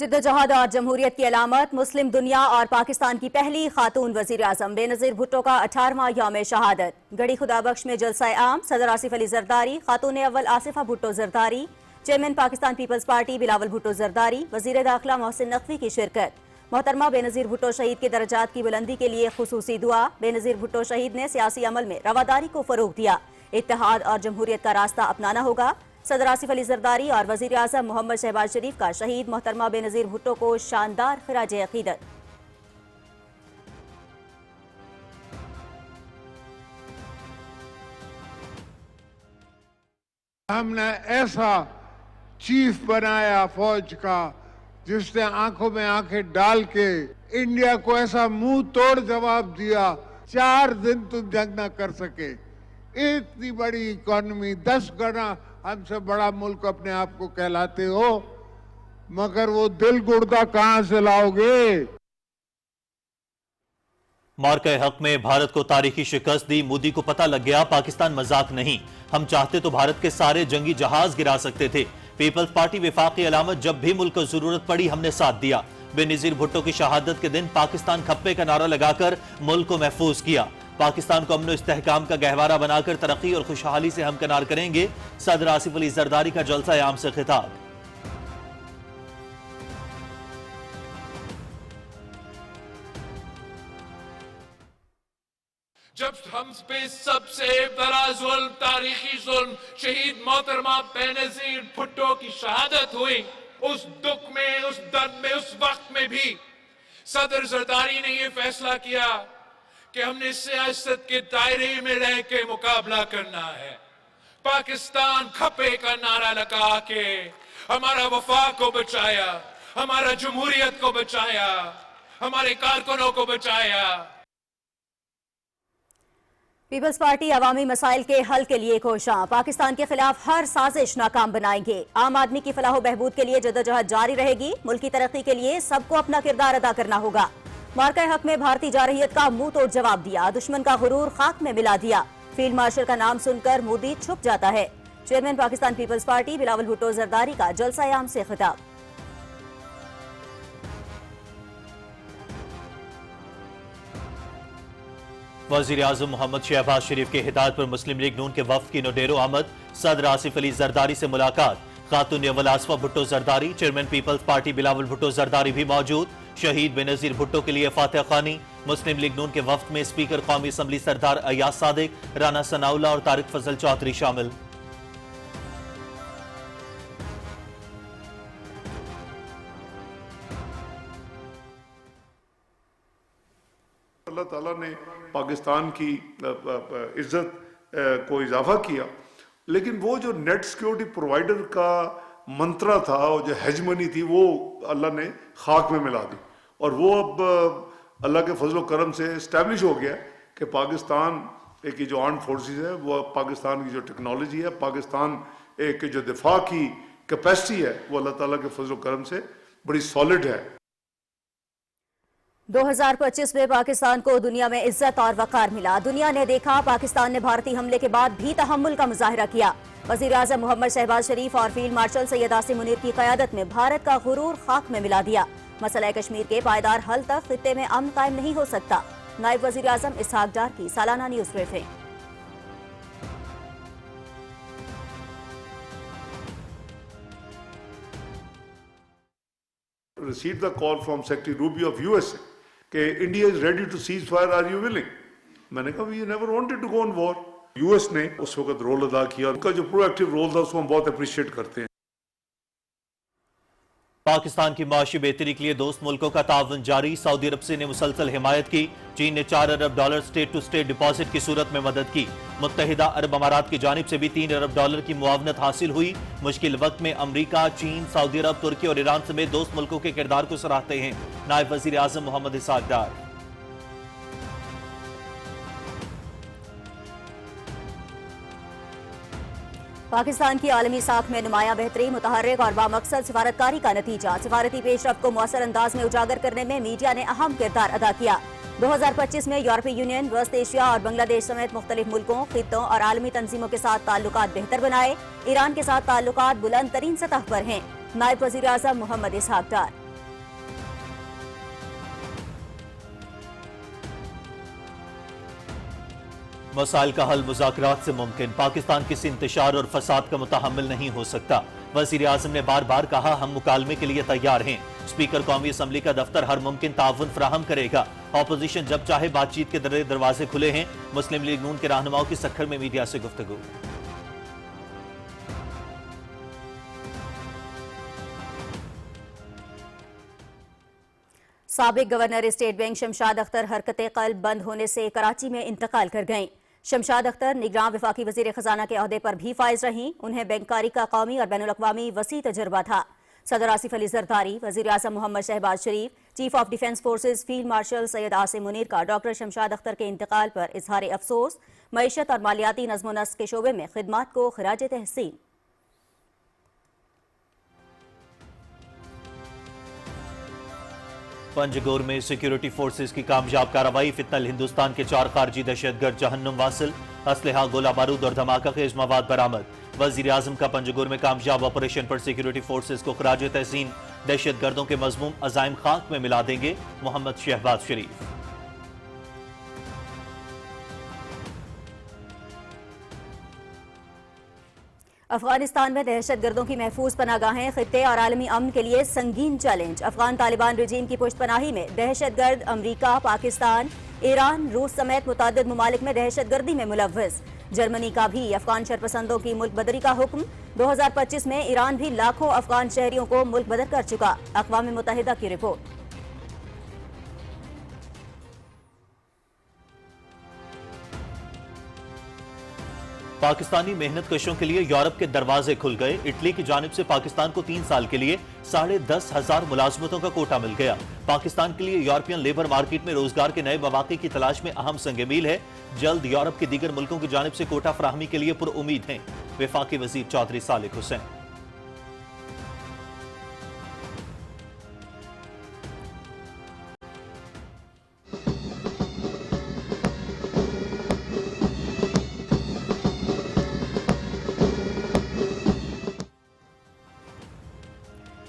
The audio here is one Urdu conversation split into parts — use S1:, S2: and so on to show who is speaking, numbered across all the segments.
S1: جدوجہد اور جمہوریت کی علامت مسلم دنیا اور پاکستان کی پہلی خاتون وزیر اعظم بے نظیر بھٹو کا 18واں یوم شہادت گڑھی خدا بخش میں جلسہ عام صدر آصف علی زرداری، خاتون اول آصفہ بھٹو زرداری، چیئرمین پاکستان پیپلز پارٹی بلاول بھٹو زرداری، وزیر داخلہ محسن نقوی کی شرکت۔ محترمہ بے نظیر بھٹو شہید کے درجات کی بلندی کے لیے خصوصی دعا۔ بے نظیر بھٹو شہید نے سیاسی عمل میں رواداری کو فروغ دیا، اتحاد اور جمہوریت کا راستہ اپنانا ہوگا۔ صدر آصف علی زرداری اور وزیر اعظم محمد شہباز شریف کا شہید محترمہ بے نظیر بھٹو کو شاندار خراج عقیدت۔
S2: ہم نے ایسا چیف بنایا فوج کا جس نے آنکھوں میں آنکھیں ڈال کے انڈیا کو ایسا منہ توڑ جواب دیا، 4 دن تم جنگ نہ کر سکے۔ اتنی بڑی اکانومی، 10 گنا ہم سے بڑا ملک اپنے آپ کو کہلاتے ہو، مگر وہ دل گردہ کہاں سے لاؤ گے؟
S3: مارکہ حق میں بھارت کو تاریخی شکست دی، مودی کو پتہ لگ گیا پاکستان مذاق نہیں، ہم چاہتے تو بھارت کے سارے جنگی جہاز گرا سکتے تھے۔ پیپلز پارٹی وفاقی علامت، جب بھی ملک کو ضرورت پڑی ہم نے ساتھ دیا۔ بے نظیر بھٹو کی شہادت کے دن پاکستان کھپے کا نعرہ لگا کر ملک کو محفوظ کیا۔ پاکستان کو امن و استحکام کا گہوارہ بنا کر ترقی اور خوشحالی سے ہمکنار کریں گے، صدر آصف علی زرداری کا جلسہ عام سے خطاب۔
S4: جب ہم پہ سب سے بڑا ظلم، تاریخی ظلم، شہید محترمہ بے نظیر بھٹو کی شہادت ہوئی، اس دکھ میں، اس درد میں، اس وقت میں بھی صدر زرداری نے یہ فیصلہ کیا کہ ہم نے سیاست کے دائرے میں رہ کے مقابلہ کرنا ہے۔ پاکستان کھپے کا نعرہ لگا کے ہمارا وفاق کو بچایا، ہمارا جمہوریت کو بچایا، ہمارے کارکنوں کو بچایا۔
S1: پیپلز پارٹی عوامی مسائل کے حل کے لیے کوشاں، پاکستان کے خلاف ہر سازش ناکام بنائیں گے۔ عام آدمی کی فلاح و بہبود کے لیے جدوجہد جاری رہے گی، ملکی ترقی کے لیے سب کو اپنا کردار ادا کرنا ہوگا۔ مارکہ حق میں بھارتی جارحیت کا منہ توڑ جواب دیا، دشمن کا غرور خاک میں ملا دیا۔ فیلڈ مارشل کا نام سن کر مودی چھپ جاتا ہے۔ چیئرمین پاکستان پیپلز پارٹی بلاول بھٹو زرداری کا جلسہ عام سے خطاب۔
S3: وزیر اعظم محمد شہباز شریف کے ہدایت پر مسلم لیگ نون کے وفد کی نوڈیرو آمد، صدر آصف علی زرداری سے ملاقات۔ خاتون اول آصفہ بھٹو زرداری، چیئرمین پیپلز پارٹی بلاول بھٹو زرداری بھی موجود۔ شہید بے نظیر بھٹو کے لیے فاتح خوانی۔ مسلم لیگ نون کے وفد میں اسپیکر قومی اسمبلی سردار ایاز صادق، رانا ثناء اللہ اور طارق فضل چودھری شامل۔
S5: اللہ تعالیٰ نے پاکستان کی عزت کو اضافہ کیا، لیکن وہ جو نیٹ سیکیورٹی پرووائڈر کا منترا تھا اور جو ہیجمنی تھی وہ اللہ نے خاک میں ملا دی، اور وہ اب اللہ کے فضل و کرم سے اسٹیبلش ہو گیا کہ پاکستان کی جو آرمڈ فورسز ہے، وہ پاکستان کی جو ٹیکنالوجی ہے، پاکستان ایک جو دفاع کی کیپیسٹی ہے، وہ اللہ تعالیٰ کے فضل و کرم سے بڑی سالڈ ہے۔
S1: 2025 میں پاکستان کو دنیا میں عزت اور وقار ملا، دنیا نے دیکھا پاکستان نے بھارتی حملے کے بعد بھی تحمل کا مظاہرہ کیا۔ وزیر اعظم محمد شہباز شریف اور فیلڈ مارشل سید عاصم منیر کی قیادت میں بھارت کا غرور خاک میں ملا دیا۔ مسئلہ کشمیر کے پائیدار حل تک خطے میں امن قائم نہیں ہو سکتا۔ نائب وزیر اعظم اسحاق ڈار کی سالانہ news briefing.
S5: Received the call from Secretary Rubio of USA کہ India is ready to cease fire, are you willing؟ میں نے کہا we never wanted to go on war۔ US نے اس وقت رول ادا کیا، ان کا جو پرو ایکٹیو رول تھا اس کو ہم بہت اپریشیٹ کرتے ہیں۔
S3: پاکستان کی معاشی بہتری کے لیے دوست ملکوں کا تعاون جاری، سعودی عرب سے نے مسلسل حمایت کی۔ چین نے $4 ارب اسٹیٹ ٹو اسٹیٹ ڈپازٹ کی صورت میں مدد کی۔ متحدہ عرب امارات کی جانب سے بھی $3 ارب کی معاونت حاصل ہوئی۔ مشکل وقت میں امریکہ، چین، سعودی عرب، ترکی اور ایران سمیت دوست ملکوں کے کردار کو سراہتے ہیں۔ نائب وزیر اعظم محمد اسحاق ڈار۔
S1: پاکستان کی عالمی ساکھ میں نمایاں بہتری، متحرک اور بامقصد سفارتکاری کا نتیجہ، سفارتی پیش رفت کو مؤثر انداز میں اجاگر کرنے میں میڈیا نے اہم کردار ادا کیا۔ 2025 میں یورپی یونین، وسط ایشیا اور بنگلہ دیش سمیت مختلف ملکوں، خطوں اور عالمی تنظیموں کے ساتھ تعلقات بہتر بنائے۔ ایران کے ساتھ تعلقات بلند ترین سطح پر ہیں۔ نائب وزیر اعظم محمد اسحاق ڈار۔
S3: مسائل کا حل مذاکرات سے ممکن، پاکستان کسی انتشار اور فساد کا متحمل نہیں ہو سکتا۔ وزیر اعظم نے بار بار کہا ہم مکالمے کے لیے تیار ہیں۔ اسپیکر قومی اسمبلی کا دفتر ہر ممکن تعاون فراہم کرے گا۔ اپوزیشن جب چاہے بات چیت کے دروازے کھلے ہیں۔ مسلم لیگ نون کے رہنماؤں کی سکھر میں میڈیا سے گفتگو۔
S1: سابق governor state bank Shamshad Akhtar حرکت قلب بند ہونے سے کراچی میں انتقال کر گئیں۔ شمشاد اختر نگراں وفاقی وزیر خزانہ کے عہدے پر بھی فائز رہیں۔ انہیں بینکاری کا قومی اور بین الاقوامی وسیع تجربہ تھا۔ صدر آصف علی زرداری، وزیر اعظم Muhammad Shehbaz Sharif, chief of defence forces field marshal Syed Asim Munir کا ڈاکٹر شمشاد اختر کے انتقال پر اظہار افسوس۔ معیشت اور مالیاتی نظم و نسق کے شعبے میں خدمات کو خراج تحسین۔
S3: پنجگور میں سیکیورٹی فورسز کی کامیاب کارروائی، فتنہ ہندوستان کے 4 خارجی دہشت گرد جہنم واصل، اسلحہ، گولہ بارود اور دھماکہ خیز مواد برآمد۔ وزیر اعظم کا پنجگور میں کامیاب آپریشن پر سیکیورٹی فورسز کو خراج تحسین، دہشت گردوں کے مذموم عزائم خاک میں ملا دیں گے محمد شہباز شریف۔
S1: افغانستان میں دہشت گردوں کی محفوظ پناہ گاہیں خطے اور عالمی امن کے لیے سنگین چیلنج۔ افغان طالبان رجیم کی پشت پناہی میں دہشت گرد امریکہ، پاکستان، ایران، روس سمیت متعدد ممالک میں دہشت گردی میں ملوث۔ جرمنی کا بھی افغان شرپسندوں کی ملک بدری کا حکم۔ 2025 میں ایران بھی لاکھوں افغان شہریوں کو ملک بدر کر چکا، اقوام متحدہ کی رپورٹ۔
S3: پاکستانی محنت کشوں کے لیے یورپ کے دروازے کھل گئے۔ اٹلی کی جانب سے پاکستان کو 3 سال کے لیے 10,500 ملازمتوں کا کوٹا مل گیا۔ پاکستان کے لیے یورپین لیبر مارکیٹ میں روزگار کے نئے مواقع کی تلاش میں اہم سنگ میل ہے۔ جلد یورپ کے دیگر ملکوں کی جانب سے کوٹا فراہمی کے لیے پر امید ہیں۔ وفاقی وزیر چودھری صالح حسین۔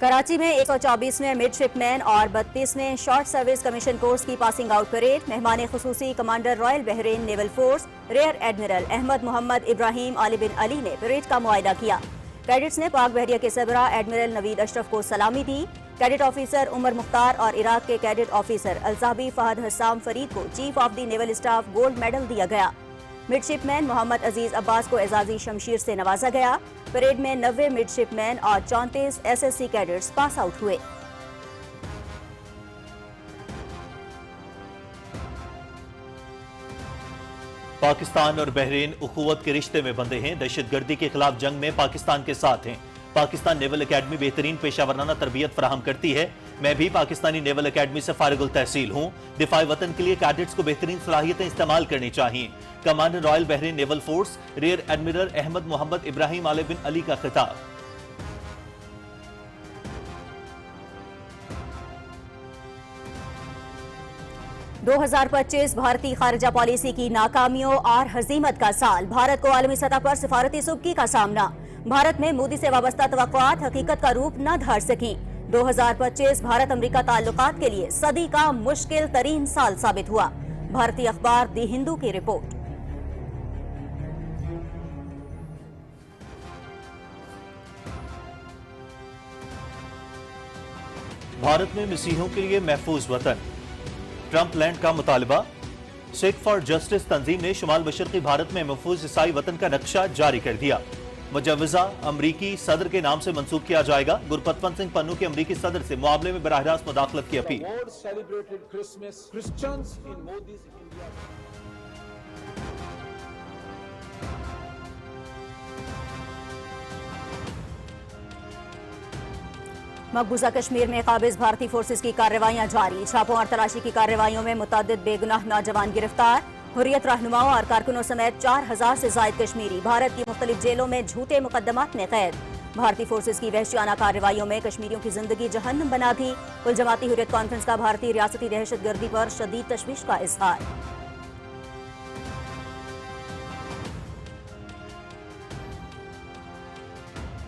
S1: کراچی میں 124ویں مڈ شپ مین اور 32ویں شارٹ سروس کمیشن کورس کی پاسنگ آؤٹ پریڈ۔ مہمان خصوصی commander Royal Bahrain naval force rear admiral Ahmad محمد ابراہیم علی بن علی نے پریڈ کا معائدہ کیا۔ کیڈٹس نے پاک بحریہ کے سربراہ ایڈمرل نوید اشرف کو سلامی دی۔ کیڈٹ آفیسر عمر مختار اور عراق کے cadet officer Alzaabi Fahad Hussam Farid کو chief of the naval staff gold medal دیا گیا۔ مڈ شپ مین محمد عزیز عباس کو اعزازی شمشیر سے نوازا گیا۔ پریڈ میں 90 مڈ شپ مین اور 34 SSC کیڈٹس پاس آؤٹ ہوئے۔
S3: پاکستان اور بحرین اخوت کے رشتے میں بندھے ہیں، دہشت گردی کے خلاف جنگ میں پاکستان کے ساتھ ہیں۔ پاکستان نیول اکیڈمی بہترین پیشہ ورانہ تربیت فراہم کرتی ہے۔ میں بھی پاکستانی نیول اکیڈمی سے فارغ التحصیل ہوں۔ دفاع وطن کے لیے کیڈٹس کو بہترین صلاحیتیں استعمال کرنی چاہیے۔ Commander Royal Bahrain naval force rear admiral Ahmad محمد ابراہیم علی بن علی کا خطاب۔
S1: 2025 بھارتی خارجہ پالیسی کی ناکامیوں اور ہزیمت کا سال، بھارت کو عالمی سطح پر سفارتی سبکی کا سامنا۔ بھارت میں مودی سے وابستہ توقعات حقیقت کا روپ نہ دھار سکیں۔ 2025 بھارت امریکہ تعلقات کے لیے صدی کا مشکل ترین سال ثابت ہوا۔ بھارتی اخبار دی ہندو کی رپورٹ۔
S3: بھارت میں مسیحیوں کے لیے محفوظ وطن، ٹرمپ لینڈ کا مطالبہ۔ سکھ فار جسٹس تنظیم نے شمال مشرقی بھارت میں محفوظ عیسائی وطن کا نقشہ جاری کر دیا۔ مجوزہ امریکی صدر کے نام سے منسوخ کیا جائے گا۔ گرپتونت سنگھ پنو کی امریکی صدر سے معاملے میں براہ راست مداخلت کی اپیل۔
S1: مقبوضہ کشمیر میں قابض بھارتی فورسز کی کارروائیاں جاری، چھاپوں اور تلاشی کی کارروائیوں میں متعدد بے گناہ نوجوان گرفتار۔ حریت رہنماؤں اور کارکنوں سمیت 4000 سے زائد کشمیری بھارت کی مختلف جیلوں میں جھوٹے مقدمات میں قید۔ بھارتی فورسز کی وحشیانہ کارروائیوں میں کشمیریوں کی زندگی جہنم بنا دی۔ کل جماعتی حریت کانفرنس کا بھارتی ریاستی دہشت گردی پر شدید تشویش کا اظہار۔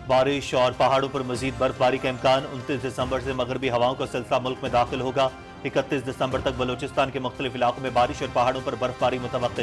S3: بارش اور پہاڑوں پر مزید برف باری کا امکان۔ 29 دسمبر سے مغربی ہواؤں کا سلسلہ ملک میں داخل ہوگا۔ 31 دسمبر تک بلوچستان کے مختلف علاقوں میں بارش اور پہاڑوں پر برف باری متوقع۔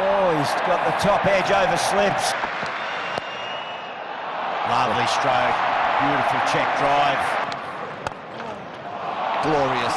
S6: Oh, he's got the top edge over slips. Lovely stroke. Beautiful check drive. Glorious.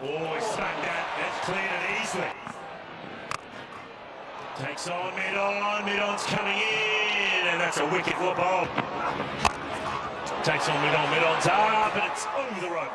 S7: Oh, he's smacked that. That's cleared it easily. Takes on mid-on. Mid-on's coming in, and that's a wicket for Bob. Takes on mid-on. Mid-on's up, and it's over the rope.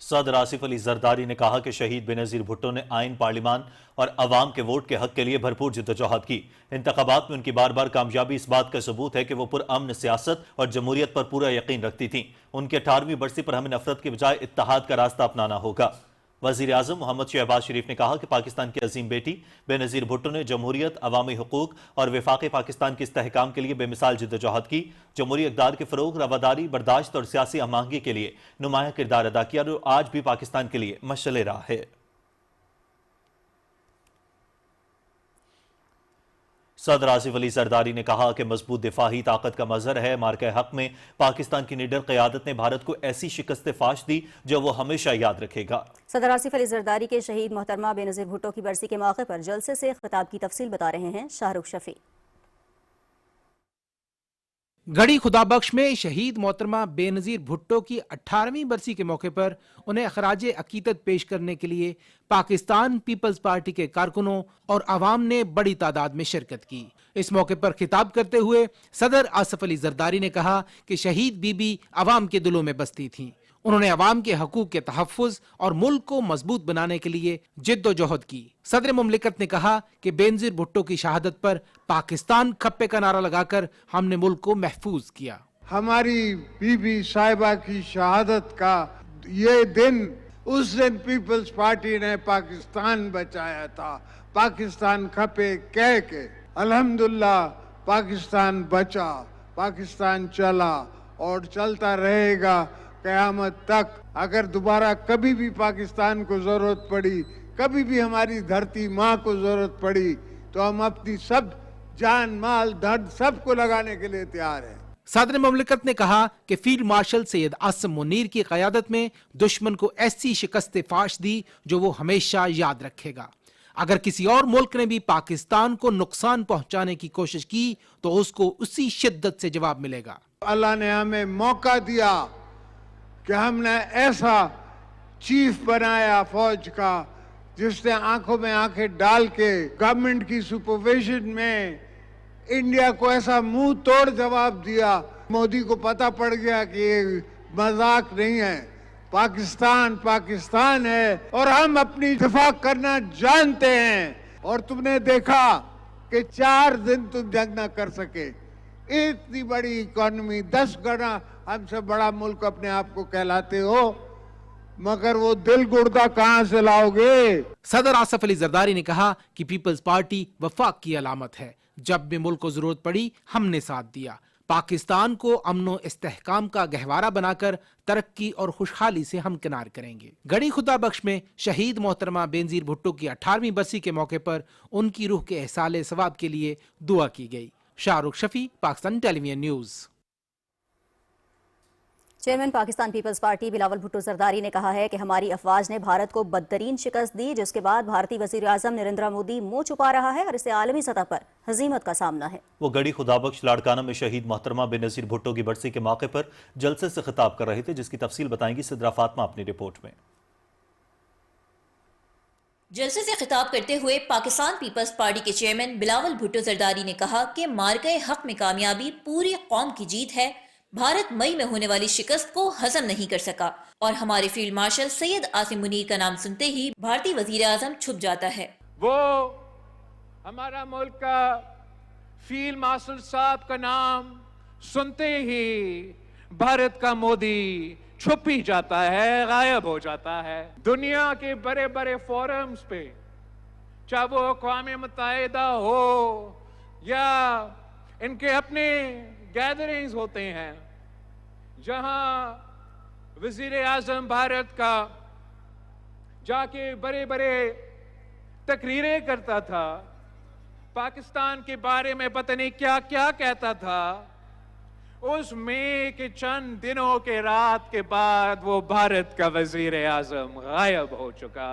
S3: صدر آصف علی زرداری نے کہا کہ شہید بینظیر بھٹو نے آئین، پارلیمان اور عوام کے ووٹ کے حق کے لیے بھرپور جدوجہد کی۔ انتخابات میں ان کی بار بار کامیابی اس بات کا ثبوت ہے کہ وہ پرامن سیاست اور جمہوریت پر پورا یقین رکھتی تھیں۔ ان کے 18ویں برسی پر ہمیں نفرت کے بجائے اتحاد کا راستہ اپنانا ہوگا۔ وزیر اعظم محمد شہباز شریف نے کہا کہ پاکستان کی عظیم بیٹی بینظیر بھٹو نے جمہوریت، عوامی حقوق اور وفاقی پاکستان کے استحکام کے لیے بے مثال جدوجہد کی، جمہوری اقدار کے فروغ، رواداری، برداشت اور سیاسی ہم آہنگی کے لیے نمایاں کردار ادا کیا اور آج بھی پاکستان کے لیے مشعل راہ ہے۔ صدر آصف علی زرداری نے کہا کہ مضبوط دفاعی طاقت کا مظہر ہے۔ مارکہ حق میں پاکستان کی نڈر قیادت نے بھارت کو ایسی شکست فاش دی جو وہ ہمیشہ یاد رکھے گا۔
S1: صدر آصف علی زرداری کے شہید محترمہ بینظیر بھٹو کی برسی کے موقع پر جلسے سے خطاب کی تفصیل بتا رہے ہیں شاہ رخ شفیع۔
S8: گڑھی خدا بخش میں شہید محترمہ بینظیر بھٹو کی 18ویں برسی کے موقع پر انہیں خراج عقیدت پیش کرنے کے لیے پاکستان پیپلز پارٹی کے کارکنوں اور عوام نے بڑی تعداد میں شرکت کی۔ اس موقع پر خطاب کرتے ہوئے صدر آصف علی زرداری نے کہا کہ شہید بی بی عوام کے دلوں میں بستی تھیں۔ انہوں نے عوام کے حقوق کے تحفظ اور ملک کو مضبوط بنانے کے لیے جد و جہد کی۔ صدر مملکت نے کہا کہ بینظیر بھٹو کی شہادت پر پاکستان کھپے کا نعرہ لگا کر ہم نے ملک کو محفوظ کیا۔
S2: ہماری بی بی صاحبہ کی شہادت کا یہ دن، اس دن پیپلز پارٹی نے پاکستان بچایا تھا، پاکستان کھپے کہہ کے۔ الحمدللہ پاکستان بچا، پاکستان چلا اور چلتا رہے گا قیامت تک۔ اگر دوبارہ کبھی بھی پاکستان کو ضرورت پڑی، کبھی بھی ہماری دھرتی ماں کو ضرورت پڑی، تو ہم اپنی سب جان، مال، دھن سب کو لگانے کے لیے تیار ہیں۔
S8: صدر مملکت نے کہا کہ فیلڈ مارشل سید عاصم منیر کی قیادت میں دشمن کو ایسی شکست فاش دی جو وہ ہمیشہ یاد رکھے گا۔ اگر کسی اور ملک نے بھی پاکستان کو نقصان پہنچانے کی کوشش کی تو اس کو اسی شدت سے جواب ملے گا۔
S2: اللہ نے ہمیں موقع دیا کہ ہم نے ایسا چیف بنایا فوج کا جس نے آنکھوں میں آنکھیں ڈال کے گورنمنٹ کی سپرویژن میں انڈیا کو ایسا منہ توڑ جواب دیا۔ مودی کو پتہ پڑ گیا کہ یہ مذاق نہیں ہے، پاکستان پاکستان ہے اور ہم اپنی دفاع کرنا جانتے ہیں۔ اور تم نے دیکھا کہ 4 دن تم جنگ نہ کر سکے۔ اتنی بڑی اکانومی، 10 گنا ہم سے بڑا ملک اپنے آپ کو کہلاتے ہو، مگر وہ دل گردہ کہاں سے لاؤ گے؟
S8: صدر آصف علی زرداری نے کہا کہ پیپلز پارٹی وفاق کی علامت ہے۔ جب بھی ملک کو ضرورت پڑی ہم نے ساتھ دیا۔ پاکستان کو امن و استحکام کا گہوارہ بنا کر ترقی اور خوشحالی سے ہمکنار کریں گے۔ گڑھی خدا بخش میں شہید محترمہ بینظیر بھٹو کی 18ویں برسی کے موقع پر ان کی روح کے احصال ثواب کے لیے دعا کی گئی۔ Shah Rukh Shafi, Pakistan television news.
S1: Chairman Pakistan Peoples Party Bilawal Bhutto Zardari نے کہا ہے کہ ہماری افواج نے بھارت کو بدترین شکست دی، جس کے بعد بھارتی وزیر اعظم نریندر مودی منہ چھپا رہا ہے اور اسے عالمی سطح پر ہزیمت کا سامنا ہے۔
S3: وہ گڑھی خدا بخش لاڑکانہ میں شہید محترمہ بینظیر بھٹو کی برسی کے موقع پر جلسے سے خطاب کر رہے تھے، جس کی تفصیل بتائیں گی صدرہ فاطمہ اپنی رپورٹ میں۔
S9: جلسے سے خطاب کرتے ہوئے پاکستان پیپلز پارٹی کے چیئرمین بلاول بھٹو زرداری نے کہا کہ مارکہ حق میں کامیابی پوری قوم کی جیت ہے۔ بھارت مئی میں ہونے والی شکست کو ہضم نہیں کر سکا اور ہمارے فیلڈ مارشل سید عاصم منیر کا نام سنتے ہی بھارتی وزیر اعظم چھپ جاتا ہے۔
S10: وہ ہمارا ملک کا فیلڈ مارشل صاحب کا نام سنتے ہی بھارت کا مودی چھپ ہی جاتا ہے، غائب ہو جاتا ہے۔ دنیا کے بڑے بڑے فورمز پہ، چاہے وہ اقوام متحدہ ہو یا ان کے اپنے گیدرنگز ہوتے ہیں، جہاں وزیر اعظم بھارت کا جا کے بڑے بڑے تقریریں کرتا تھا، پاکستان کے بارے میں پتہ نہیں کیا کیا کہتا تھا، اس میں کے چند دنوں کے رات کے بعد وہ بھارت کا وزیر اعظم غائب ہو چکا،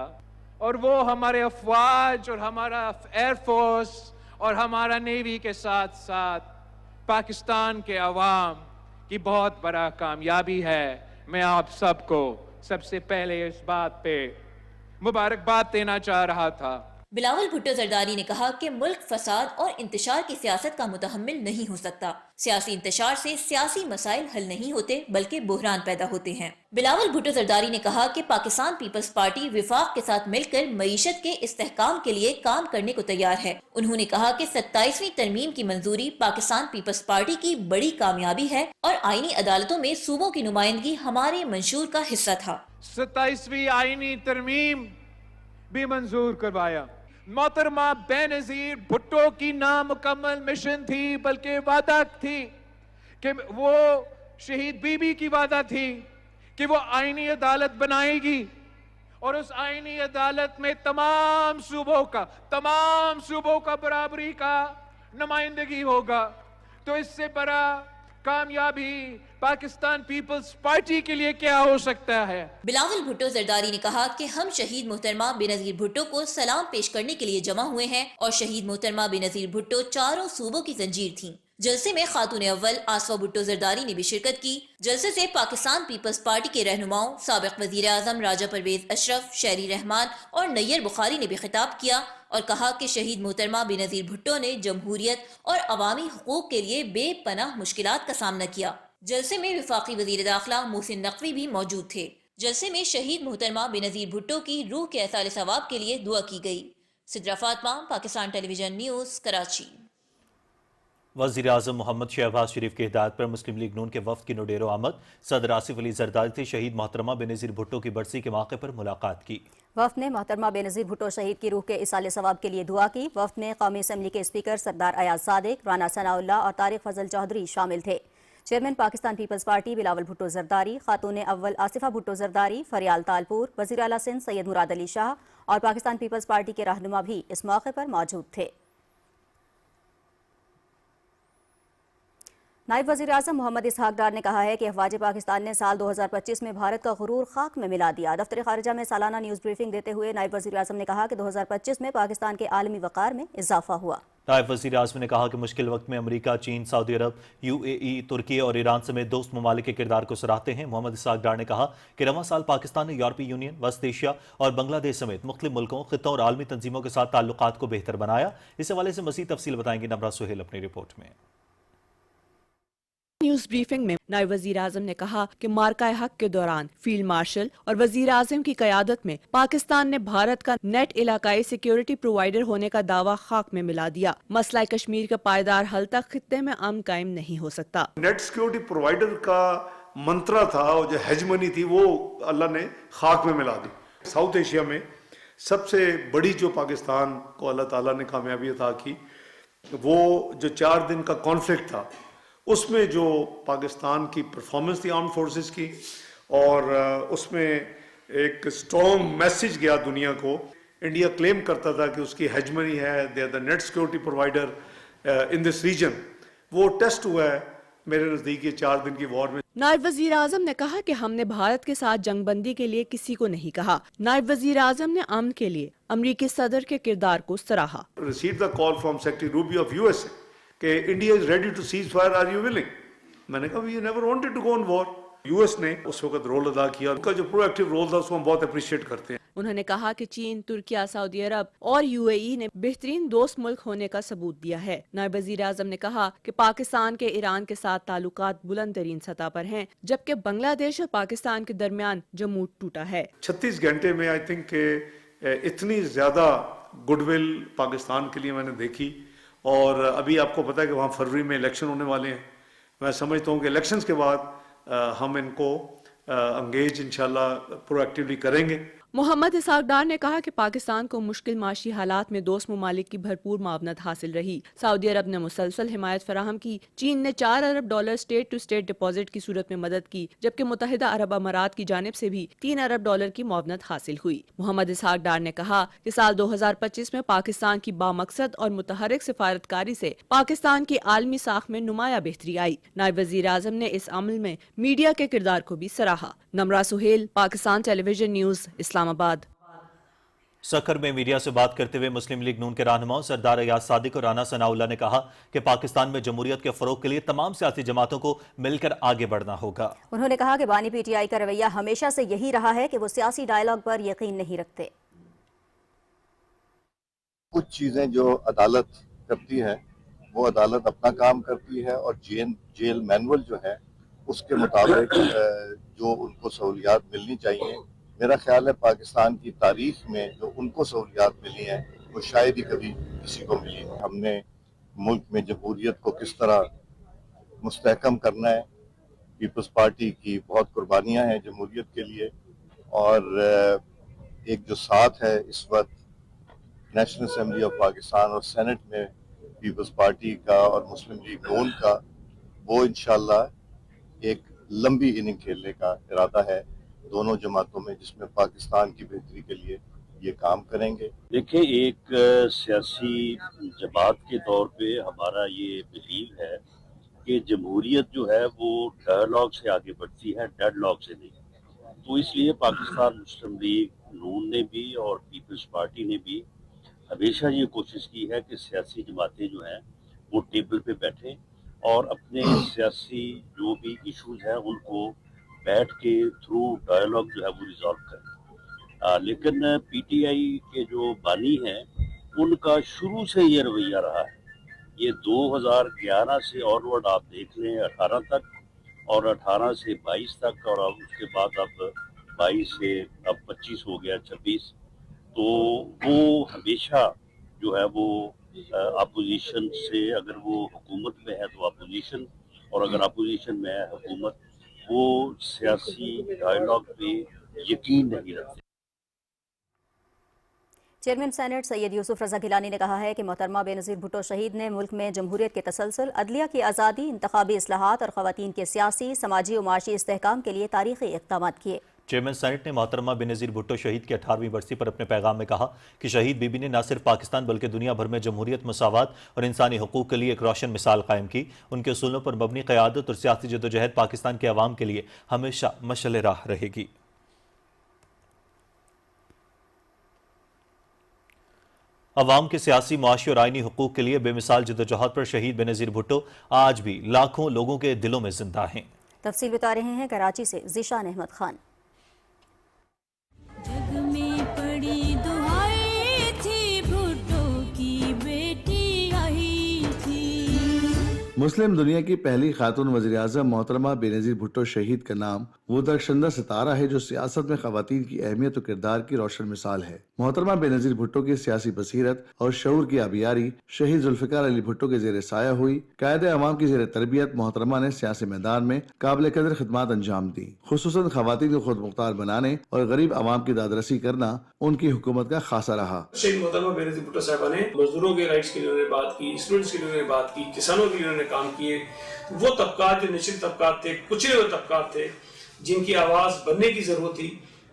S10: اور وہ ہمارے افواج اور ہمارا ایئر فورس اور ہمارا نیوی کے ساتھ ساتھ پاکستان کے عوام کی بہت بڑا کامیابی ہے۔ میں آپ سب کو سب سے پہلے اس بات پہ مبارکباد دینا چاہ رہا تھا۔
S9: بلاول بھٹو زرداری نے کہا کہ ملک فساد اور انتشار کی سیاست کا متحمل نہیں ہو سکتا. سیاسی انتشار سے سیاسی مسائل حل نہیں ہوتے بلکہ بحران پیدا ہوتے ہیں. بلاول بھٹو زرداری نے کہا کہ پاکستان پیپلز پارٹی وفاق کے ساتھ مل کر معیشت کے استحکام کے لیے کام کرنے کو تیار ہے. انہوں نے کہا کہ 27ویں ترمیم کی منظوری پاکستان پیپلز پارٹی کی بڑی کامیابی ہے اور آئینی عدالتوں میں صوبوں کی نمائندگی ہمارے منشور کا حصہ تھا.
S10: 27ویں آئینی ترمیم بھی منظور کروایا. محترمہ بے نظیر بھٹو کی نامکمل مشن تھی بلکہ وعدہ تھی کہ وہ شہید بی بی کی وعدہ تھی کہ وہ آئینی عدالت بنائے گی اور اس آئینی عدالت میں تمام صوبوں کا برابری کا نمائندگی ہوگا. تو اس سے بڑا کامیابی پاکستان پیپلز پارٹی کے لیے کیا ہو سکتا ہے؟
S9: بلاول بھٹو زرداری نے کہا کہ ہم شہید محترمہ بے نظیر بھٹو کو سلام پیش کرنے کے لیے جمع ہوئے ہیں اور شہید محترمہ بے نظیر بھٹو چاروں صوبوں کی زنجیر تھیں. جلسے میں خاتون اول آصفہ بھٹو زرداری نے بھی شرکت کی. جلسے سے پاکستان پیپلز پارٹی کے رہنماؤں سابق وزیر اعظم راجہ پرویز اشرف، شہری رحمان اور نیر بخاری نے بھی خطاب کیا اور کہا کہ شہید محترمہ بے نظیر بھٹو نے جمہوریت اور عوامی حقوق کے لیے بے پناہ مشکلات کا سامنا کیا. جلسے میں وفاقی وزیر داخلہ محسن نقوی بھی موجود تھے. جلسے میں شہید محترمہ بے نظیر بھٹو کی روح کے ایصال ثواب کے لیے دعا کی گئی. Sidra Fatima, Pakistan television news, Karachi.
S3: وزیر اعظم محمد شہباز شریف کی ہدایت پر مسلم لیگ نون کے وفد کی نوڈیرو آمد. صدر آصف علی زرداری سے شہید محترمہ بے نظیر بھٹو کی برسی کے موقع پر ملاقات کی.
S1: وفد نے محترمہ بے نظیر بھٹو شہید کی روح کے ایصال ثواب کے لیے دعا کی. وفد میں قومی اسمبلی کے اسپیکر سردار ایاز صادق، رانا ثناء اللہ اور طارق فضل چودھری شامل تھے. چیئرمین پاکستان پیپلز پارٹی بلاول بھٹو زرداری، خاتون اول آصفہ بھٹو زرداری، فریال تالپور، وزیر اعلیٰ سندھ سید مراد علی شاہ اور پاکستان پیپلز پارٹی کے رہنما بھی اس موقع پر موجود تھے. نائب وزیر اعظم محمد اسحاق ڈار نے کہا ہے کہ افواج پاکستان نے سال 2025 میں بھارت کا غرور خاک میں ملا دیا. دفتر خارجہ میں سالانہ نیوز بریفنگ دیتے ہوئے نائب وزیر اعظم نے کہا کہ 2025 میں پاکستان کے عالمی وقار میں اضافہ ہوا.
S3: نائب وزیر اعظم نے کہا کہ مشکل وقت میں امریکہ، چین، سعودی عرب، UAE، ترکی اور ایران سمیت دوست ممالک کے کردار کو سراہتے ہیں. محمد اسحاق ڈار نے کہا کہ رواں سال پاکستان نے یورپی یونین، وسط ایشیا اور بنگلہ دیش سمیت مختلف ملکوں، خطوں اور عالمی تنظیموں کے ساتھ تعلقات کو بہتر بنایا. اس حوالے سے مزید تفصیل بتائیں گے نمرہ سہیل اپنی رپورٹ میں.
S11: نیوز بریفنگ میں نائب وزیر اعظم نے کہا کہ مارکہ حق کے دوران فیلڈ مارشل اور وزیر اعظم کی قیادت میں پاکستان نے بھارت کا نیٹ علاقائی سیکیورٹی پرووائیڈر ہونے کا دعویٰ خاک میں ملا دیا. مسئلہ کشمیر کا پائیدار حل تک خطے میں امن قائم نہیں ہو سکتا.
S5: نیٹ سیکیورٹی پرووائیڈر کا منترا تھا اور جو ہیجمنی تھی وہ اللہ نے خاک میں ملا دی. ساؤتھ ایشیا میں سب سے بڑی جو پاکستان کو اللہ تعالیٰ نے کامیابی عطا کی وہ جو 4 دن کا کانفلکٹ تھا اس میں جو پاکستان کی پرفارمنس تھی آرم فورسز کی اور اس میں ایک اسٹرانگ میسج گیا دنیا کو. انڈیا کلیم کرتا تھا کہ اس کی ہیجمنی ہے، they are the net security provider in this region. وہ ٹیسٹ ہوا ہے میرے نزدیک یہ 4 دن کی وار میں.
S11: نائب وزیر اعظم نے کہا کہ ہم نے بھارت کے ساتھ جنگ بندی کے لیے کسی کو نہیں کہا. نائب وزیر اعظم نے امن کے لیے امریکی صدر کے کردار کو سراہا.
S5: Receive the call from secretary Rubio of USA کہ India is ready to cease fire, are you willing? میں نے کہا we never wanted to go on war. US نے اس وقت رول ادا کیا، ان کا جو پرو ایکٹیو رول تھا اس کو ہم بہت اپریشیٹ کرتے ہیں.
S11: انہوں نے کہا کہ چین، ترکیہ، سعودی عرب اور UAE نے بہترین دوست ملک ہونے کا ثبوت دیا ہے. نائب وزیر اعظم نے کہا کہ پاکستان کے ایران کے ساتھ تعلقات بلند ترین سطح پر ہیں جبکہ بنگلہ دیش اور پاکستان کے درمیان جمود ٹوٹا ہے.
S5: 36 گھنٹے میں آئی تھنک کہ اتنی زیادہ گڈ ول پاکستان کے لیے میں نے دیکھی. اور ابھی آپ کو پتا ہے کہ وہاں فروری میں الیکشن ہونے والے ہیں. میں سمجھتا ہوں کہ الیکشنز کے بعد ہم ان کو انگیج انشاءاللہ پرو ایکٹیولی کریں گے.
S11: محمد اسحاق ڈار نے کہا کہ پاکستان کو مشکل معاشی حالات میں دوست ممالک کی بھرپور معاونت حاصل رہی. سعودی عرب نے مسلسل حمایت فراہم کی. چین نے $4 ارب اسٹیٹ ٹو اسٹیٹ ڈپازٹ کی صورت میں مدد کی جبکہ متحدہ عرب امارات کی جانب سے بھی $3 ارب کی معاونت حاصل ہوئی. محمد اسحاق ڈار نے کہا کہ سال 2025 میں پاکستان کی بامقصد اور متحرک سفارتکاری سے پاکستان کی عالمی ساکھ میں نمایاں بہتری آئی. نائب وزیر اعظم نے اس عمل میں میڈیا کے کردار کو بھی سراہا. نمرہ Sohail, Pakistan television news, اسلام آباد.
S3: سکھر میں میڈیا سے بات کرتے ہوئے مسلم لیگ نون کے رہنماؤں سردار ایاز صادق اور رانا ثناء اللہ نے کہا کہ پاکستان میں جمہوریت کے فروغ کے لیے تمام سیاسی جماعتوں کو مل کر آگے بڑھنا ہوگا.
S1: انہوں نے کہا کہ بانی PTI کا رویہ ہمیشہ سے یہی رہا ہے کہ وہ سیاسی ڈائیلاگ پر یقین نہیں رکھتے.
S12: کچھ چیزیں جو عدالت کرتی ہے وہ عدالت اپنا کام کرتی ہے، اور جیل مینول جو ہے اس کے مطابق جو ان کو سہولیات ملنی چاہیے، میرا خیال ہے پاکستان کی تاریخ میں جو ان کو سہولیات ملی ہیں وہ شاید ہی کبھی کسی کو ملی۔ ہم نے ملک میں جمہوریت کو کس طرح مستحکم کرنا ہے، پیپلز پارٹی کی بہت قربانیاں ہیں جمہوریت کے لیے، اور ایک جو ساتھ ہے اس وقت نیشنل اسمبلی آف پاکستان اور سینٹ میں پیپلز پارٹی کا اور مسلم لیگ نون کا، وہ انشاءاللہ ایک لمبی اننگ کھیلنے کا ارادہ ہے دونوں جماعتوں میں، جس میں پاکستان کی بہتری کے لیے یہ کام کریں گے۔
S13: دیکھیں، ایک سیاسی جماعت کے طور پہ ہمارا یہ بلیو ہے کہ جمہوریت جو ہے وہ ڈائلاگ سے آگے بڑھتی ہے، ڈیڈ لاک سے نہیں۔ تو اس لیے پاکستان مسلم لیگ نون نے بھی اور پیپلز پارٹی نے بھی ہمیشہ یہ کوشش کی ہے کہ سیاسی جماعتیں جو ہیں وہ ٹیبل پہ بیٹھیں اور اپنے سیاسی جو بھی ایشوز ہیں ان کو بیٹھ کے تھرو ڈائلاگ جو ہے وہ ریزالو کریں۔ لیکن پی ٹی آئی کے جو بانی ہیں ان کا شروع سے یہ رویہ رہا ہے، یہ 2011 سے آنورڈ آپ دیکھ لیں 18 تک، اور 18 سے 22 تک، اور اب اس کے بعد اب 22 سے اب 25 ہو گیا 26، تو وہ ہمیشہ جو ہے وہ اپوزیشن سے، اگر وہ حکومت میں ہے تو اپوزیشن، اور اگر اپوزیشن میں ہے حکومت، وہ سیاسی ڈائلاگ پہ یقین نہیں رکھتے۔
S1: چیئرمین سینٹ سید یوسف رضا گیلانی نے کہا ہے کہ محترمہ بے نظیر بھٹو شہید نے ملک میں جمہوریت کے تسلسل، عدلیہ کی آزادی، انتخابی اصلاحات اور خواتین کے سیاسی، سماجی و معاشی استحکام کے لیے تاریخی اقدامات کیے۔
S3: چیئرمین سینٹ نے محترمہ بے نظیر بھٹو شہید کی 18ویں برسی پر اپنے پیغام میں کہا کہ شہید بی بی نے نہ صرف پاکستان بلکہ دنیا بھر میں جمہوریت، مساوات اور انسانی حقوق کے لیے ایک روشن مثال قائم کی۔ ان کے اصولوں پر مبنی قیادت اور سیاسی جدوجہد پاکستان کے عوام کے لیے ہمیشہ مشعل راہ رہے گی۔ عوام کے سیاسی، معاشی اور آئینی حقوق کے لیے بے مثال جدوجہد پر شہید بے نظیر بھٹو آج بھی لاکھوں لوگوں کے دلوں میں زندہ ہیں۔
S1: تفصیل بتا رہے ہیں کراچی سے ذیشان احمد خان۔
S14: جگ میں پڑی دعائیں تھی، بھٹو کی بیٹی آئی تھی۔
S15: مسلم دنیا کی پہلی خاتون وزیر اعظم محترمہ بے نظیر بھٹو شہید کا نام وہ درخشندہ ستارہ ہے جو سیاست میں خواتین کی اہمیت و کردار کی روشن مثال ہے۔ محترمہ بے نظیر بھٹو کی سیاسی بصیرت اور شعور کی آبیاری شہید ذوالفقار علی بھٹو کے زیر سایہ ہوئی۔ قائد عوام کی زیر تربیت محترمہ نے سیاسی میدان میں قابل قدر خدمات انجام دی، خصوصاً خواتین کو خود مختار بنانے اور غریب عوام کی داد رسی کرنا ان کی حکومت کا خاصہ رہا۔
S16: شہید محترمہ بے نظیر بھٹو صاحبہ نے مزدوروں کے رائٹس کے لیے انہوں نے بات کی، اسٹوڈنٹس کے لیے انہوں نے بات کی، کسانوں کے لیے انہوں نے کام کیے۔ وہ طبقات جو نچلی طبقات تھے، کچلے ہوئے طبقات تھے، جن کی آواز بننے کی ضرورت تھی،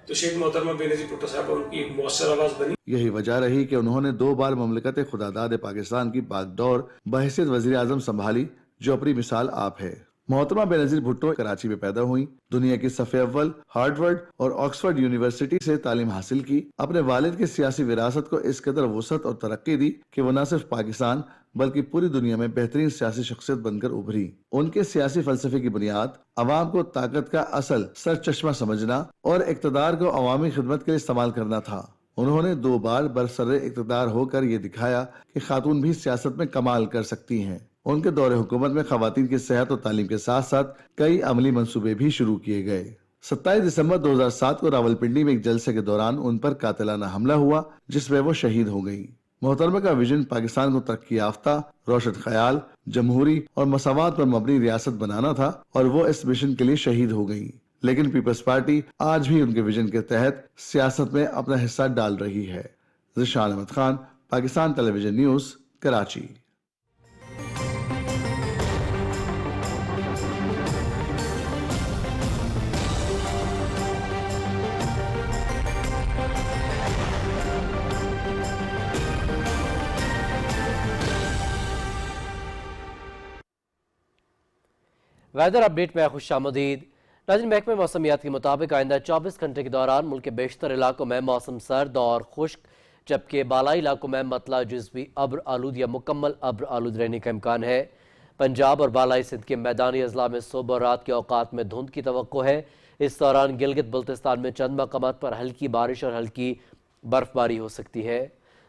S16: تو شہید محترمہ بے نظیر بھٹو صاحبہ ان کی ایک مؤثر آواز بنی۔
S15: یہی وجہ رہی کہ انہوں نے 2 بار مملکت خداداد پاکستان کی باغ ڈور بحیثیت وزیر اعظم سنبھالی، جو اپنی مثال آپ ہے۔ محترمہ بے نظیر بھٹو کراچی میں پیدا ہوئی، دنیا کی صف اول ہارورڈ اور آکسفورڈ یونیورسٹی سے تعلیم حاصل کی۔ اپنے والد کی سیاسی وراثت کو اس قدر وسعت اور ترقی دی کہ وہ نہ صرف پاکستان بلکہ پوری دنیا میں بہترین سیاسی شخصیت بن کر ابھری۔ ان کے سیاسی فلسفے کی بنیاد عوام کو طاقت کا اصل سر چشمہ سمجھنا اور اقتدار کو عوامی خدمت کے لیے استعمال کرنا تھا۔ انہوں نے 2 بار برسر اقتدار ہو کر یہ دکھایا کہ خاتون بھی سیاست میں کمال کر سکتی ہیں۔ ان کے دور حکومت میں خواتین کی صحت اور تعلیم کے ساتھ ساتھ کئی عملی منصوبے بھی شروع کیے گئے۔ 27 دسمبر 2007 کو راولپنڈی میں ایک جلسے کے دوران ان پر قاتلانہ حملہ ہوا، جس میں وہ شہید ہو گئیں۔ محترمہ کا ویژن پاکستان کو ترقی یافتہ، روشن خیال، جمہوری اور مساوات پر مبنی ریاست بنانا تھا، اور وہ اس مشن کے لیے شہید ہو گئیں۔ لیکن پیپلز پارٹی آج بھی ان کے ویژن کے تحت سیاست میں اپنا حصہ ڈال رہی ہے۔ Zeeshan Ahmed Khan, Pakistan television news, Karachi.
S17: Weather update میں خوش آمدید۔ ناظرین، محکمہ موسمیات کے مطابق آئندہ 24 گھنٹے کے دوران ملک کے بیشتر علاقوں میں موسم سرد اور خشک، جبکہ بالائی علاقوں میں مطلع جزوی ابر آلود یا مکمل ابر آلود رہنے کا امکان ہے۔ پنجاب اور بالائی سندھ کے میدانی اضلاع میں صبح اور رات کے اوقات میں دھند کی توقع ہے۔ اس دوران گلگت بلتستان میں چند مقامات پر ہلکی بارش اور ہلکی برف باری ہو سکتی ہے۔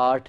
S17: 8,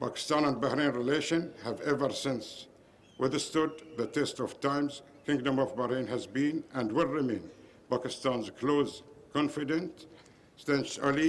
S6: Pakistan and Bahrain relations have ever since withstood the test of times. Kingdom of Bahrain has been and will remain Pakistan's close, confident, staunch ally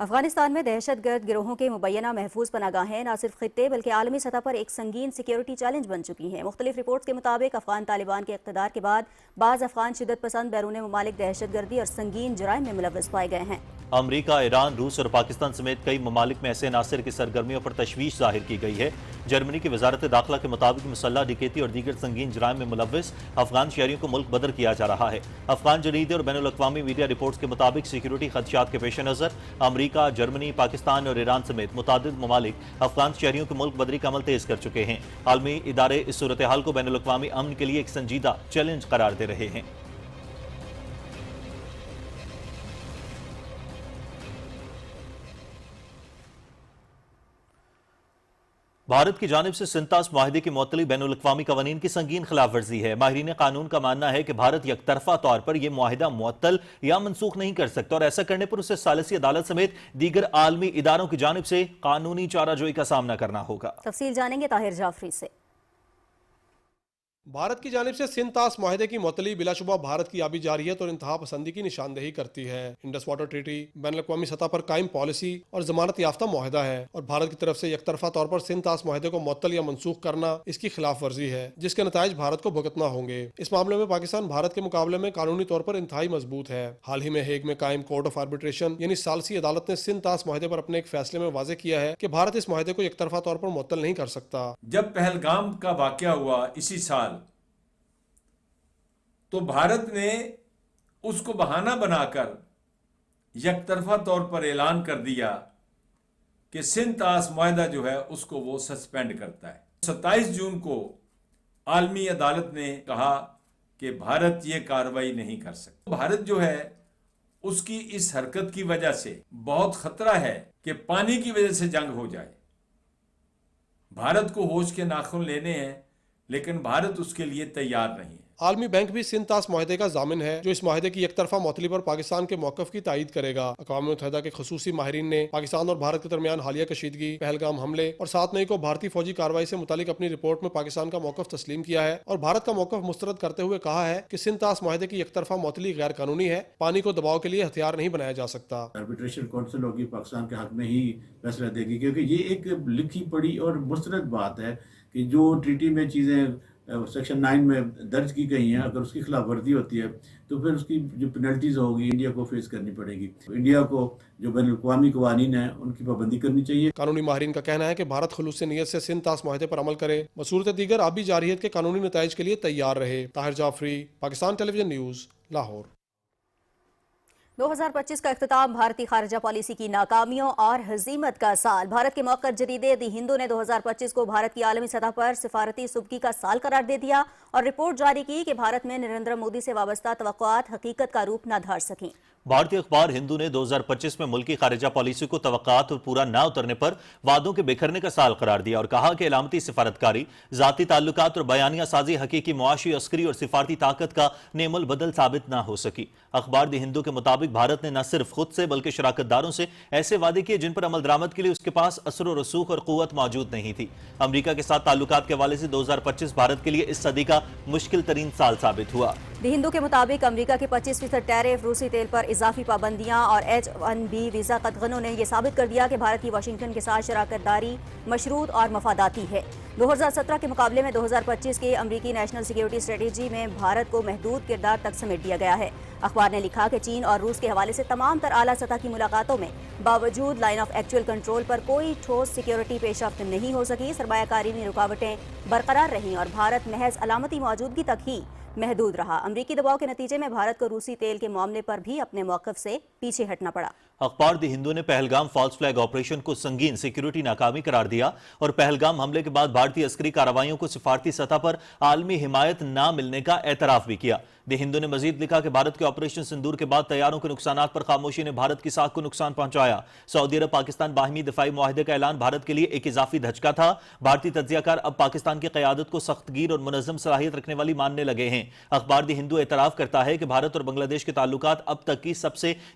S1: Afghanistan میں دہشت گرد گروہوں کے مبینہ محفوظ پناہگاہیں نہ صرف خطے بلکہ عالمی سطح پر ایک سنگین سیکیورٹی چیلنج بن چکی ہیں۔ مختلف رپورٹس کے مطابق افغان طالبان کے اقتدار کے بعد بعض افغان شدت پسند بیرون ممالک دہشت گردی اور سنگین جرائم میں ملوث پائے گئے ہیں۔
S3: امریکہ، ایران، روس اور پاکستان سمیت کئی ممالک میں ایسے عناصر کی سرگرمیوں پر تشویش ظاہر کی گئی ہے۔ جرمنی کی وزارت داخلہ کے مطابق مسلح ڈکیتی اور دیگر سنگین جرائم میں ملوث افغان شہریوں کو ملک بدر کیا جا رہا ہے۔ افغان جریدے اور بین الاقوامی میڈیا رپورٹس کے مطابق سیکیورٹی خدشات کے پیش نظر امریکہ، جرمنی، پاکستان اور ایران سمیت متعدد ممالک افغان شہریوں کی ملک بدری کا عمل تیز کر چکے ہیں۔ عالمی ادارے اس صورتحال کو بین الاقوامی امن کے لیے ایک سنجیدہ چیلنج قرار دے رہے ہیں۔ بھارت کی جانب سے سنتاس معاہدے کی معطلی بین الاقوامی قوانین کی سنگین خلاف ورزی ہے۔ ماہرین قانون کا ماننا ہے کہ بھارت یک طرفہ طور پر یہ معاہدہ معطل یا منسوخ نہیں کر سکتا اور ایسا کرنے پر اسے ثالثی عدالت سمیت دیگر عالمی اداروں کی جانب سے قانونی چارہ جوئی کا سامنا کرنا ہوگا۔
S1: تفصیل جانیں گے طاہر جعفری سے۔
S7: بھارت کی جانب سے سنتاس معاہدے کی معطلی بلا شبہ بھارت کی آبی جارحیت اور انتہا پسندی کی نشاندہی کرتی ہے۔ انڈس واٹر ٹریٹی بین الاقوامی سطح پر قائم پالیسی اور ضمانت یافتہ معاہدہ ہے اور بھارت کی طرف سے یک طرفہ طور پر سنتاس معاہدے کو معطل یا منسوخ کرنا اس کی خلاف ورزی ہے، جس کے نتائج بھارت کو بھگتنا ہوں گے۔ اس معاملے میں پاکستان بھارت کے مقابلے میں قانونی طور پر انتہائی مضبوط ہے۔ حال ہی میں ہیگ میں قائم کورٹ آف آربیٹریشن یعنی ثالثی عدالت نے سنتاس معاہدے پر اپنے ایک فیصلے میں واضح کیا ہے کہ بھارت اس معاہدے کو یک طرفہ طور پر معطل نہیں کر سکتا۔
S18: جب پہلگام کا واقعہ ہوا اسی سال تو بھارت نے اس کو بہانہ بنا کر یک طرفہ طور پر اعلان کر دیا کہ سنتاس معاہدہ جو ہے اس کو وہ سسپینڈ کرتا ہے۔ 27 جون کو عالمی عدالت نے کہا کہ بھارت یہ کارروائی نہیں کر سکتا۔ بھارت جو ہے اس کی اس حرکت کی وجہ سے بہت خطرہ ہے کہ پانی کی وجہ سے جنگ ہو جائے۔ بھارت کو ہوش کے ناخن لینے ہیں لیکن بھارت اس کے لیے تیار نہیں ہے۔
S7: عالمی بینک بھی سنتاس معاہدے کا ضامن ہے جو اس معاہدے کی یک طرفہ معطلی پر پاکستان کے موقف کی تائید کرے گا۔ اقوام متحدہ کے خصوصی ماہرین نے پاکستان اور بھارت کے درمیان حالیہ کشیدگی، پہلگام حملے اور 7 مئی کو بھارتی فوجی کارروائی سے متعلق اپنی رپورٹ میں پاکستان کا موقف تسلیم کیا ہے اور بھارت کا موقف مسترد کرتے ہوئے کہا ہے کہ سنتاس معاہدے کی یک طرفہ معطلی غیر قانونی ہے، پانی کو دباؤ کے لیے ہتھیار نہیں بنایا جا سکتا۔
S19: آربیٹریشن کونسل ہوگی پاکستان کے حق میں ہی فیصلہ دے گی، کیونکہ یہ ایک لکھی پڑی اور مسترد بات ہے کہ جو ٹریٹی میں چیزیں سیکشن 9 میں درج کی گئی ہیں اگر اس کی خلاف ورزی ہوتی ہے تو پھر اس کی جو پینلٹیز ہوگی انڈیا کو فیس کرنی پڑے گی۔ انڈیا کو جو بین الاقوامی قوانین ہیں ان کی پابندی کرنی چاہیے۔
S7: قانونی ماہرین کا کہنا ہے کہ بھارت خلوص نیت سے سنتاس معاہدے پر عمل کرے، بصورت دیگر آبی جارحیت کے قانونی نتائج کے لیے تیار رہے۔ Tahir Jafri, Pakistan television news, Lahore.
S1: 2025 کا اختتام بھارتی خارجہ پالیسی کی ناکامیوں اور ہزیمت کا سال۔ بھارت کے موقع جریدے دی ہندو نے 2025 کو بھارت کی عالمی سطح پر سفارتی سبکی کا سال قرار دے دیا اور رپورٹ جاری کی کہ بھارت میں نریندر مودی سے وابستہ توقعات حقیقت کا روپ نہ دھار سکیں۔
S3: بھارتی اخبار ہندو نے 2025 میں ملکی خارجہ پالیسی کو توقعات اور پورا نہ اترنے پر وعدوں کے بکھرنے کا سال قرار دیا اور کہا کہ علامتی سفارتکاری، ذاتی تعلقات اور بیانیہ سازی حقیقی معاشی، عسکری اور سفارتی طاقت کا نعم البدل ثابت نہ ہو سکی۔ اخبار دی ہندو کے مطابق بھارت نے نہ صرف خود سے بلکہ شراکت داروں سے ایسے وعدے کیے جن پر عمل درآمد کے لیے اس کے پاس اثر و رسوخ اور قوت موجود نہیں تھی۔ امریکہ کے ساتھ تعلقات کے حوالے سے 2025 بھارت کے لیے اس صدی کا مشکل ترین سال ثابت ہوا۔
S1: دی ہندو کے مطابق امریکہ کے 25% ٹیرف، روسی تیل پر اضافی پابندیاں اور H-1B ویزا قطغنوں نے یہ ثابت کر دیا کہ بھارت کی واشنگٹن کے ساتھ شراکت داری مشروط اور مفاداتی ہے۔ 2017 کے مقابلے میں 2025 کے امریکی نیشنل سیکیورٹی اسٹریٹجی میں بھارت کو محدود کردار تک سمیٹ دیا گیا ہے۔ اخبار نے لکھا کہ چین اور روس کے حوالے سے تمام تر اعلیٰ سطح کی ملاقاتوں میں باوجود لائن آف ایکچوئل کنٹرول پر کوئی ٹھوس سیکیورٹی پیش رفت نہیں ہو سکی۔ سرمایہ کاری میں رکاوٹیں برقرار رہیں اور بھارت محض علامتی موجودگی تک ہی محدود رہا۔ امریکی دباؤ کے نتیجے میں بھارت کو روسی تیل کے معاملے پر بھی اپنے موقف سے پیچھے ہٹنا پڑا۔
S3: اخبار دی ہندو نے پہلگام فالس فلیگ آپریشن کو سنگین سیکیورٹی ناکامی قرار دیا اور پہلگام حملے کے بعد بھارتی عسکری کارروائیوں کو سفارتی سطح پر عالمی حمایت نہ ملنے کا اعتراف بھی کیا۔ دی ہندو نے مزید لکھا کہ بھارت کے آپریشن سندور کے بعد طیاروں کے نقصانات پر خاموشی نے بھارت کی ساکھ کو نقصان پہنچایا۔ سعودی عرب پاکستان باہمی دفاعی معاہدے کا اعلان بھارت کے لیے ایک اضافی دھچکا تھا۔ بھارتی تجزیہ کار اب پاکستان کی قیادت کو سخت گیر اور منظم صلاحیت رکھنے والی ماننے لگے ہیں۔ اخبار دی ہندو اعتراف کرتا ہے کہ بھارت اور بنگلہ دیش کے تعلقات اب تک کی سب سے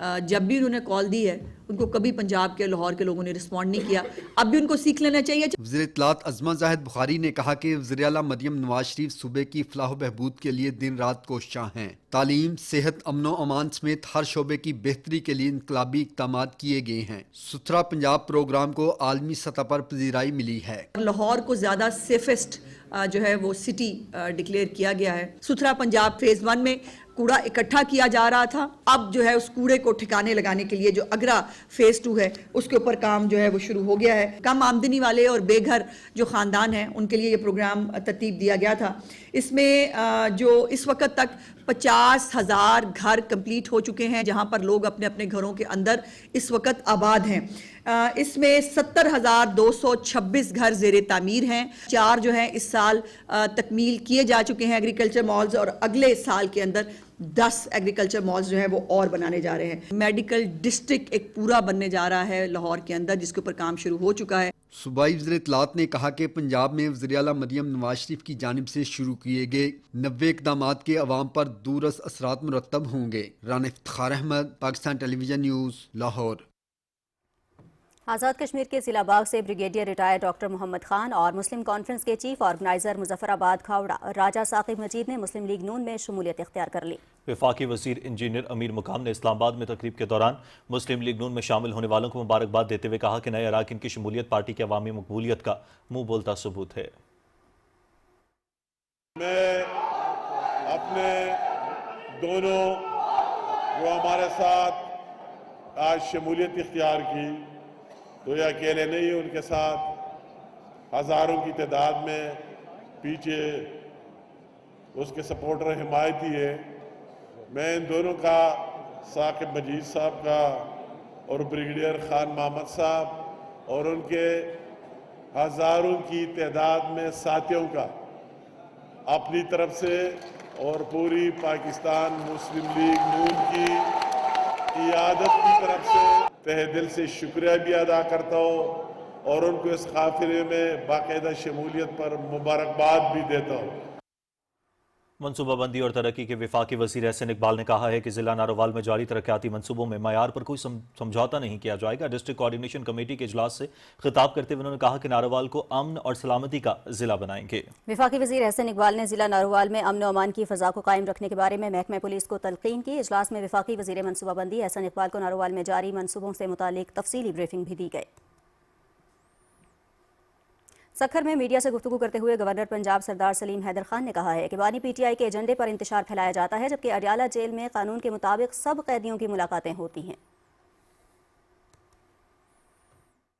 S20: جب بھی انہوں نے کال دی ہے ان کو کبھی پنجاب کے لاہور کے لوگوں نے رسپونڈ نہیں کیا. اب بھی ان کو سیکھ لینا چاہیے.
S21: وزیر اطلاعات عظمہ زاہد بخاری نے کہا کہ وزیر اعلیٰ مریم نواز شریف صوبے کی فلاح و بہبود کے لیے دن رات کوشاں ہیں. تعلیم، صحت، امن و امان سمیت ہر شعبے کی بہتری کے لیے انقلابی اقدامات کیے گئے ہیں. ستھرا پنجاب پروگرام کو عالمی سطح پر پذیرائی ملی ہے.
S20: لاہور کو زیادہ سیفسٹ جو ہے وہ سٹی ڈکلیئر کیا گیا ہے. ستھرا پنجاب فیز 1 میں کوڑا اکٹھا کیا جا رہا تھا، اب جو ہے اس کوڑے کو ٹھکانے لگانے کے لیے جو اگرا فیز 2 ہے اس کے اوپر کام جو ہے وہ شروع ہو گیا ہے. کم آمدنی والے اور بے گھر جو خاندان ہیں ان کے لیے یہ پروگرام ترتیب دیا گیا تھا. اس میں جو اس وقت تک 50,000 گھر کمپلیٹ ہو چکے ہیں جہاں پر لوگ اپنے اپنے گھروں کے اندر اس وقت آباد ہیں. اس میں 70,226 گھر زیر تعمیر ہیں. 4 جو ہیں اس سال تکمیل کیے جا چکے ہیں ایگریکلچر مالز، اور اگلے سال کے اندر 10 ایگریکلچر مالز جو ہیں وہ اور بنانے جا رہے ہیں. میڈیکل ڈسٹرکٹ ایک پورا بننے جا رہا ہے لاہور کے اندر جس کے اوپر کام شروع ہو چکا ہے.
S21: صوبائی وزیر اطلاعات نے کہا کہ پنجاب میں وزیر اعلیٰ مریم نواز شریف کی جانب سے شروع کیے گئے 90 اقدامات کے عوام پر دورس اثرات مرتب ہوں گے. Rana Iftikhar Ahmad, Pakistan television news, Lahore.
S1: Azad Kashmir کے ضلع باغ سے brigadier retire doctor Muhammad Khan اور مسلم کانفرنس کے چیف آرگنائزر مظفر آباد کھاوڑا راجہ ثاقب مجید نے مسلم لیگ نون میں شمولیت اختیار کر لی.
S3: وفاقی وزیر انجینئر امیر مقام نے اسلام آباد میں تقریب کے دوران مسلم لیگ نون میں شامل ہونے والوں کو مبارکباد دیتے ہوئے کہا کہ نئے اراکین کی شمولیت پارٹی کی عوامی مقبولیت کا منہ بولتا ثبوت ہے.
S2: میں اپنے دونوں جو ہمارے ساتھ آج شمولیت اختیار کی تو یہ اکیلے نہیں، ان کے ساتھ ہزاروں کی تعداد میں پیچھے اس کے سپورٹر حمایتی ہے. میں ان دونوں کا، ثاقب مجید صاحب کا اور بریگیڈیئر خان محمد صاحب اور ان کے ہزاروں کی تعداد میں ساتھیوں کا اپنی طرف سے اور پوری پاکستان مسلم لیگ نون کی قیادت کی طرف سے تہ دل سے شکریہ بھی ادا کرتا ہوں اور ان کو اس قافلے میں باقاعدہ شمولیت پر مبارکباد بھی دیتا ہوں.
S3: منصوبہ بندی اور ترقی کے وفاقی وزیر احسن اقبال نے کہا ہے کہ ضلع ناروال میں جاری ترقیاتی منصوبوں میں معیار پر کوئی سمجھوتہ نہیں کیا جائے گا. ڈسٹرکٹ کوارڈینیشن کمیٹی کے اجلاس سے خطاب کرتے ہوئے انہوں نے کہا کہ ناروال کو امن اور سلامتی کا ضلع بنائیں گے.
S1: وفاقی وزیر احسن اقبال نے ضلع ناروال میں امن و امان کی فضا کو قائم رکھنے کے بارے میں محکمہ پولیس کو تلقین کی. اجلاس میں وفاقی وزیر منصوبہ بندی احسن اقبال کو ناروال میں جاری منصوبوں سے متعلق تفصیلی بریفنگ بھی دی گئی. سکھر میں میڈیا سے گفتگو کرتے ہوئے گورنر پنجاب سردار سلیم حیدر خان نے کہا ہے کہ بانی پی ٹی آئی کے ایجنڈے پر انتشار پھیلایا جاتا ہے جبکہ اڈیالہ جیل میں قانون کے مطابق سب قیدیوں کی ملاقاتیں ہوتی ہیں.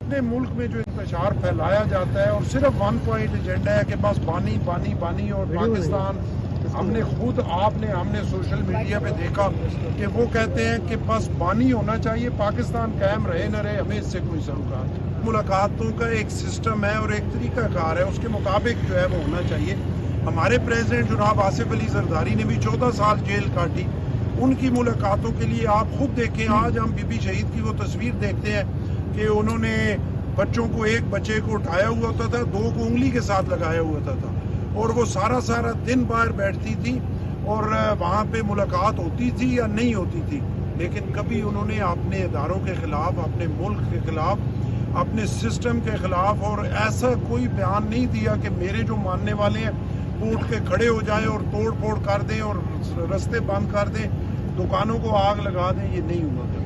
S22: اپنے ملک میں جو انتشار پھیلایا جاتا ہے اور صرف 1 پوائنٹ ایجنڈا ہے کہ بس بانی بانی بانی اور پاکستان ہم نے سوشل میڈیا پہ دیکھا کہ وہ کہتے ہیں کہ بس بانی ہونا چاہیے، پاکستان قائم رہے نہ رہے ہمیں اس سے کوئی سروکار نہیں. ملاقاتوں کا ایک سسٹم ہے اور ایک طریقہ کار ہے، اس کے مطابق جو ہے وہ ہونا چاہیے. ہمارے پریزیڈنٹ جناب آصف علی زرداری نے بھی 14 سال جیل کاٹی. ان کی ملاقاتوں کے لیے آپ خود دیکھیں، آج ہم بی بی شہید کی وہ تصویر دیکھتے ہیں کہ انہوں نے بچوں کو، ایک بچے کو اٹھایا ہوا ہوتا تھا، 2 کو انگلی کے ساتھ لگایا ہوا تھا اور وہ سارا دن باہر بیٹھتی تھی اور وہاں پہ ملاقات ہوتی تھی یا نہیں ہوتی تھی، لیکن کبھی انہوں نے اپنے اداروں کے خلاف، اپنے ملک کے خلاف، اپنے سسٹم کے خلاف اور ایسا کوئی بیان نہیں دیا کہ میرے جو ماننے والے ہیں وہ اٹھ کے کھڑے ہو جائیں اور توڑ پھوڑ کر دیں اور رستے بند کر دیں، دکانوں کو آگ لگا دیں. یہ نہیں ہوا کبھی.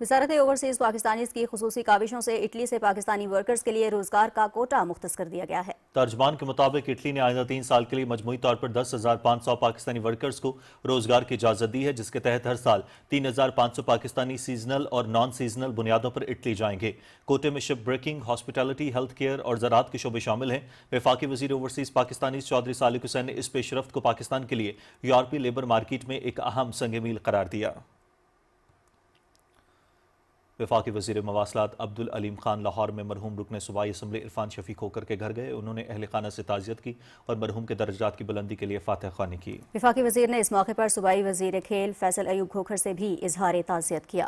S1: وزارت اوورسیز پاکستانیز کی خصوصی کاوشوں سے اٹلی سے پاکستانی ورکرز کے لیے روزگار کا کوٹا مختص کر دیا گیا ہے.
S3: ترجمان کے مطابق اٹلی نے آئندہ 3 سال کے لیے مجموعی طور پر 10,500 پاکستانی ورکرز کو روزگار کی اجازت دی ہے، جس کے تحت ہر سال 3,500 پاکستانی سیزنل اور نان سیزنل بنیادوں پر اٹلی جائیں گے. کوٹے میں شپ بریکنگ، ہاسپٹیلٹی، ہیلتھ کیئر اور زراعت کے شعبے شامل ہیں. وفاقی وزیر اوورسیز پاکستانی چودھری صالح حسین نے اس پیش رفت کو پاکستان کے لیے یورپی لیبر مارکیٹ میں ایک اہم سنگ میل قرار دیا. وفاقی وزیر مواصلات عبدالعلیم خان لاہور میں مرحوم رکن صوبائی اسمبلی عرفان شفیق کھوکھر کے گھر گئے. انہوں نے اہل خانہ سے تعزیت کی اور مرحوم کے درجات کی بلندی کے لیے فاتح خوانی کی.
S1: وفاقی وزیر نے اس موقع پر صوبائی وزیر کھیل فیصل ایوب کھوکھر سے بھی اظہار تعزیت کیا.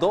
S23: 2